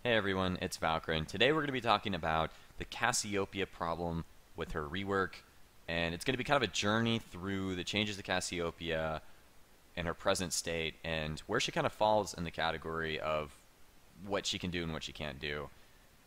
Hey everyone, it's Valkrin. Today we're going to be talking about the Cassiopeia problem with her rework, and it's going to be kind of a journey through the changes to Cassiopeia and her present state, and where she kind of falls in the category of what she can do and what she can't do.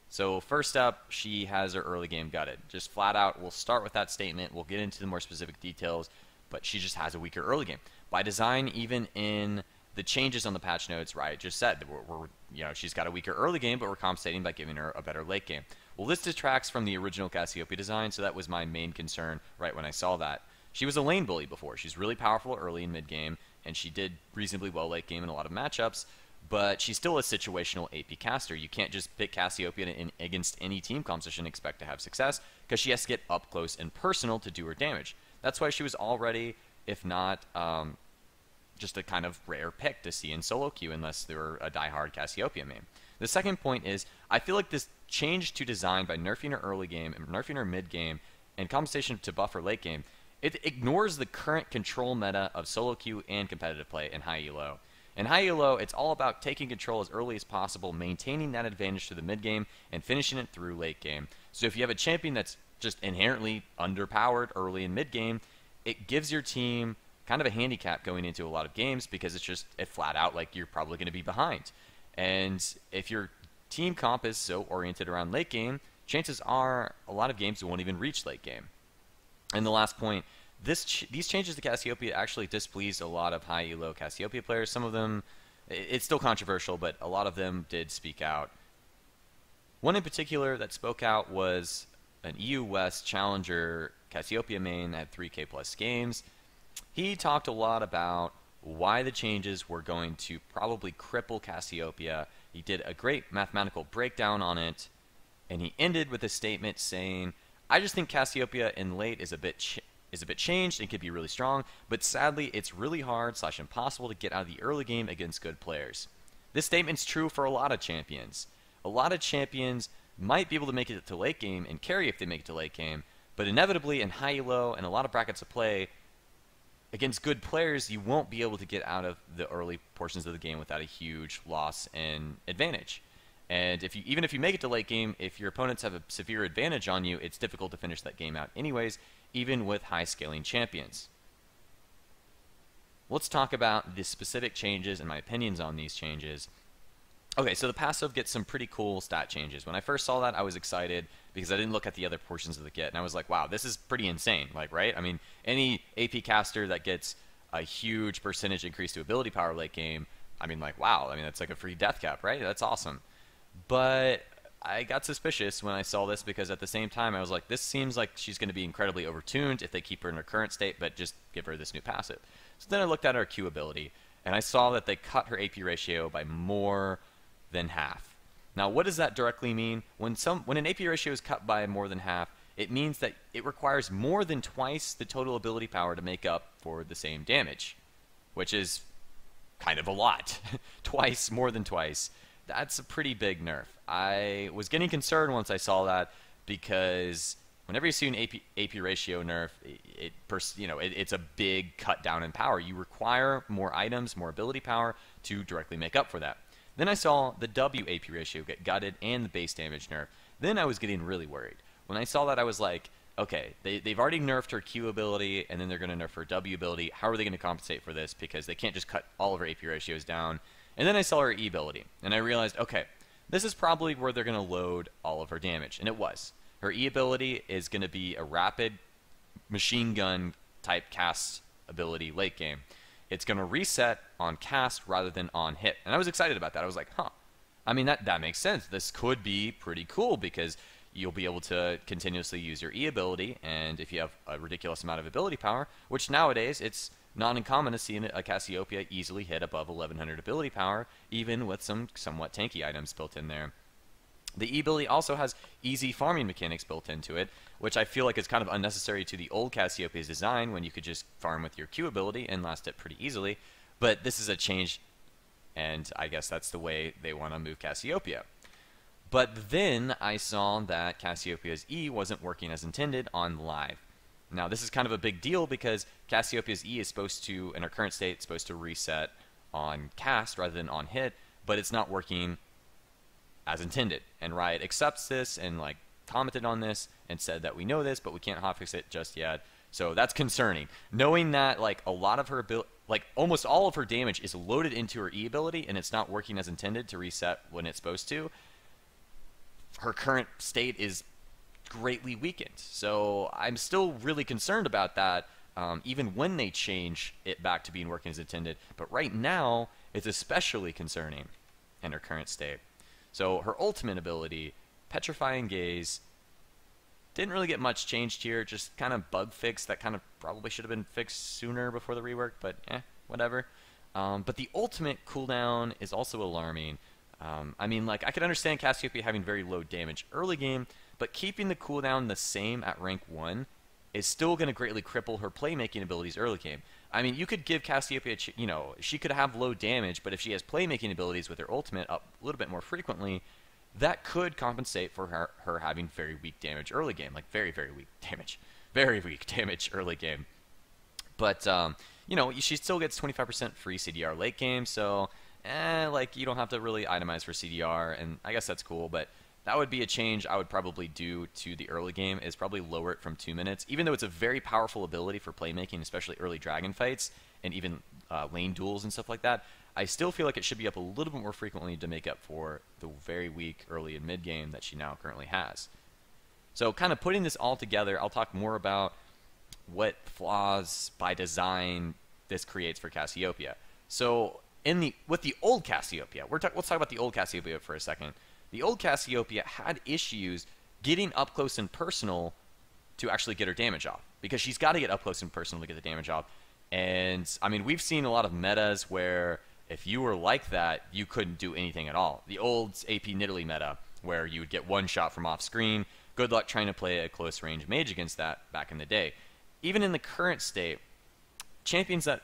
So first up, she has her early game gutted. Just flat out, we'll start with that statement. We'll get into the more specific details, but she just has a weaker early game. By design, even in the changes on the patch notes, right, just said that she's got a weaker early game, but we're compensating by giving her a better late game. Well, this detracts from the original Cassiopeia design, so that was my main concern right when I saw that. She was a lane bully before. She's really powerful early and mid game, and she did reasonably well late game in a lot of matchups, but she's still a situational AP caster. You can't just pick Cassiopeia against any team composition and expect to have success, because she has to get up close and personal to do her damage. That's why she was already, if not just a kind of rare pick to see in solo queue unless they were a diehard Cassiopeia main. The second point is, I feel like this change to design by nerfing her early game and nerfing her mid game and compensation to buff her late game, it ignores the current control meta of solo queue and competitive play in high elo. In high elo, it's all about taking control as early as possible, maintaining that advantage to the mid game, and finishing it through late game. So if you have a champion that's just inherently underpowered early and mid game, it gives your team kind of a handicap going into a lot of games because it's just flat out like you're probably going to be behind. And if your team comp is so oriented around late game, chances are a lot of games won't even reach late game. And the last point, these changes to Cassiopeia actually displeased a lot of high elo Cassiopeia players. Some of them, it's still controversial, but a lot of them did speak out. One in particular that spoke out was an EU West challenger Cassiopeia main that had 3K plus games. He talked a lot about why the changes were going to probably cripple Cassiopeia. He did a great mathematical breakdown on it, and he ended with a statement saying, "I just think Cassiopeia in late is a bit changed and could be really strong, but sadly it's really hard / impossible to get out of the early game against good players." This statement's true for a lot of champions. A lot of champions might be able to make it to late game and carry if they make it to late game, but inevitably in high elo and a lot of brackets of play, against good players, you won't be able to get out of the early portions of the game without a huge loss in advantage. And even if you make it to late game, if your opponents have a severe advantage on you, it's difficult to finish that game out anyways, even with high-scaling champions. Let's talk about the specific changes and my opinions on these changes. Okay, so the passive gets some pretty cool stat changes. When I first saw that, I was excited because I didn't look at the other portions of the kit, and I was like, wow, this is pretty insane, like, right? I mean, any AP caster that gets a huge percentage increase to ability power late game, I mean, like, wow, I mean, that's like a free death cap, right? That's awesome. But I got suspicious when I saw this because at the same time, I was like, this seems like she's going to be incredibly overtuned if they keep her in her current state, but just give her this new passive. So then I looked at her Q ability, and I saw that they cut her AP ratio by more than half. Now, what does that directly mean? When an AP ratio is cut by more than half, it means that it requires more than twice the total ability power to make up for the same damage, which is kind of a lot. Twice, more than twice. That's a pretty big nerf. I was getting concerned once I saw that because whenever you see an AP ratio nerf, it's a big cut down in power. You require more items, more ability power to directly make up for that. Then I saw the W AP ratio get gutted and the base damage nerf. Then I was getting really worried. When I saw that, I was like, okay, they've already nerfed her Q ability, and then they're going to nerf her W ability. How are they going to compensate for this? Because they can't just cut all of her AP ratios down. And then I saw her E ability, and I realized, okay, this is probably where they're going to load all of her damage. And it was. Her E ability is going to be a rapid machine gun type cast ability late game. It's going to reset on cast rather than on hit. And I was excited about that. I was like, huh. I mean, that makes sense. This could be pretty cool because you'll be able to continuously use your E ability. And if you have a ridiculous amount of ability power, which nowadays it's not uncommon to see a Cassiopeia easily hit above 1100 ability power, even with some somewhat tanky items built in there. The E ability also has easy farming mechanics built into it, which I feel like is kind of unnecessary to the old Cassiopeia's design when you could just farm with your Q ability and last it pretty easily. But this is a change, and I guess that's the way they want to move Cassiopeia. But then I saw that Cassiopeia's E wasn't working as intended on live. Now this is kind of a big deal because Cassiopeia's E is supposed to, in her current state, it's supposed to reset on cast rather than on hit, but it's not working as intended. And Riot accepts this and like commented on this and said that we know this, but we can't hotfix it just yet. So that's concerning. Knowing that like a lot of her ability, like almost all of her damage is loaded into her E ability and it's not working as intended to reset when it's supposed to. Her current state is greatly weakened. So I'm still really concerned about that, even when they change it back to being working as intended. But right now, it's especially concerning in her current state. So her ultimate ability, Petrifying Gaze, didn't really get much changed here, just kind of bug fixed that kind of probably should have been fixed sooner before the rework, but whatever. But the ultimate cooldown is also alarming. I mean, like, I could understand Cassiopeia having very low damage early game, but keeping the cooldown the same at rank 1 is still going to greatly cripple her playmaking abilities early game. I mean, you could give Cassiopeia, you know, she could have low damage, but if she has playmaking abilities with her ultimate up a little bit more frequently, that could compensate for her having very weak damage early game, like very, very weak damage. Very weak damage early game. But, you know, she still gets 25% free CDR late game, so, like, you don't have to really itemize for CDR, and I guess that's cool, but that would be a change I would probably do to the early game, is probably lower it from 2 minutes, even though it's a very powerful ability for playmaking, especially early dragon fights, and even lane duels and stuff like that. I still feel like it should be up a little bit more frequently to make up for the very weak early and mid game that she now currently has. So kind of putting this all together, I'll talk more about what flaws by design this creates for Cassiopeia. So with the old Cassiopeia, let's talk about the old Cassiopeia for a second. The old Cassiopeia had issues getting up close and personal to actually get her damage off, because she's got to get up close and personal to get the damage off. And I mean, we've seen a lot of metas where if you were like that, you couldn't do anything at all. The old AP Nidalee meta, where you would get one shot from off screen. Good luck trying to play a close range mage against that back in the day. Even in the current state, champions that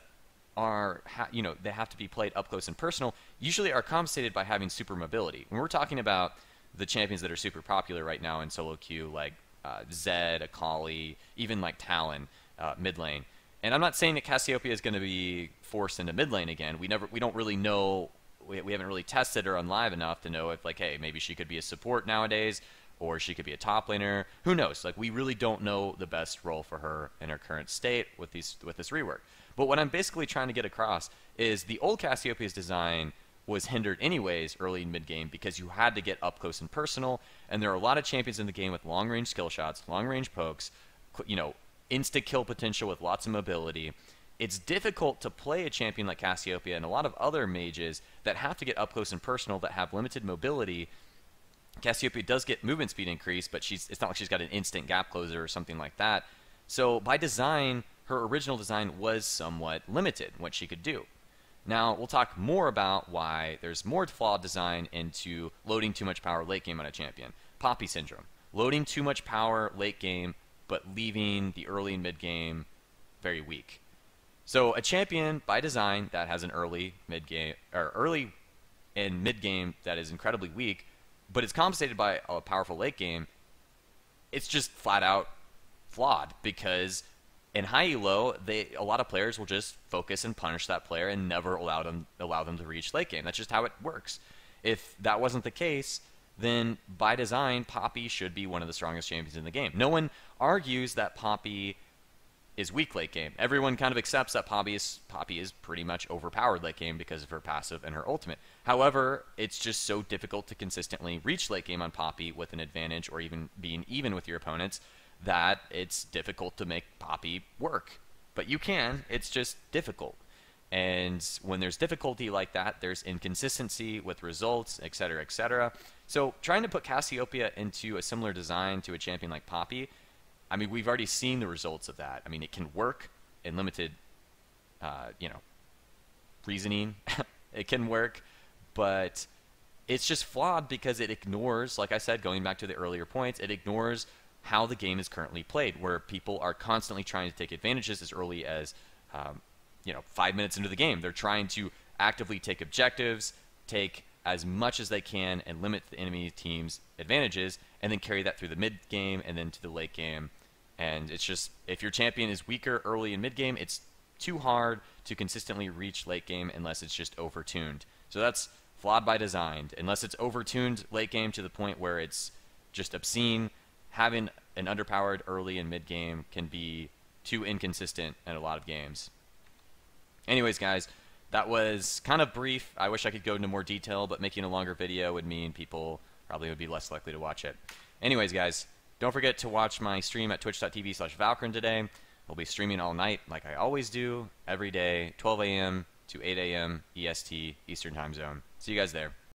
are, you know, they have to be played up close and personal, usually are compensated by having super mobility. When we're talking about the champions that are super popular right now in solo queue, like Zed, Akali, even like Talon, mid lane. And I'm not saying that Cassiopeia is going to be forced into mid lane again. We don't really know. We haven't really tested her on live enough to know if, like, hey, maybe she could be a support nowadays, or she could be a top laner. Who knows? Like, we really don't know the best role for her in her current state with this rework. But what I'm basically trying to get across is the old Cassiopeia's design was hindered anyways early and mid game because you had to get up close and personal, and there are a lot of champions in the game with long range skill shots, long range pokes, you know, insta kill potential with lots of mobility. It's difficult to play a champion like Cassiopeia and a lot of other mages that have to get up close and personal that have limited mobility. Cassiopeia does get movement speed increase, but it's not like she's got an instant gap closer or something like that. So by design, her original design was somewhat limited what she could do. Now, we'll talk more about why there's more flawed design into loading too much power late game on a champion. Poppy syndrome. Loading too much power late game, but leaving the early and mid game very weak. So a champion by design that has an early and mid game that is incredibly weak, but it's compensated by a powerful late game, it's just flat out flawed, because in high elo, a lot of players will just focus and punish that player and never allow them to reach late game. That's just how it works. If that wasn't the case, then by design, Poppy should be one of the strongest champions in the game. No one argues that Poppy is weak late game. Everyone kind of accepts that Poppy is pretty much overpowered late game because of her passive and her ultimate. However, it's just so difficult to consistently reach late game on Poppy with an advantage, or even being even with your opponents, that it's difficult to make Poppy work. But you can, it's just difficult. And when there's difficulty like that, there's inconsistency with results, etc., etc. So trying to put Cassiopeia into a similar design to a champion like Poppy, I mean, we've already seen the results of that. I mean, it can work in limited, reasoning. It can work, but it's just flawed because it ignores, like I said, going back to the earlier points, it ignores how the game is currently played, where people are constantly trying to take advantages as early as 5 minutes into the game. They're trying to actively take objectives, take as much as they can, and limit the enemy team's advantages, and then carry that through the mid game and then to the late game. And it's just, if your champion is weaker early and mid game, it's too hard to consistently reach late game unless it's just overtuned. So that's flawed by design. Unless it's overtuned late game to the point where it's just obscene, having an underpowered early and mid game can be too inconsistent in a lot of games. Anyways, guys, that was kind of brief. I wish I could go into more detail, but making a longer video would mean people probably would be less likely to watch it. Anyways, guys, don't forget to watch my stream at twitch.tv/Valkrin today. I'll be streaming all night like I always do, every day, 12 a.m. to 8 a.m. EST, Eastern Time Zone. See you guys there.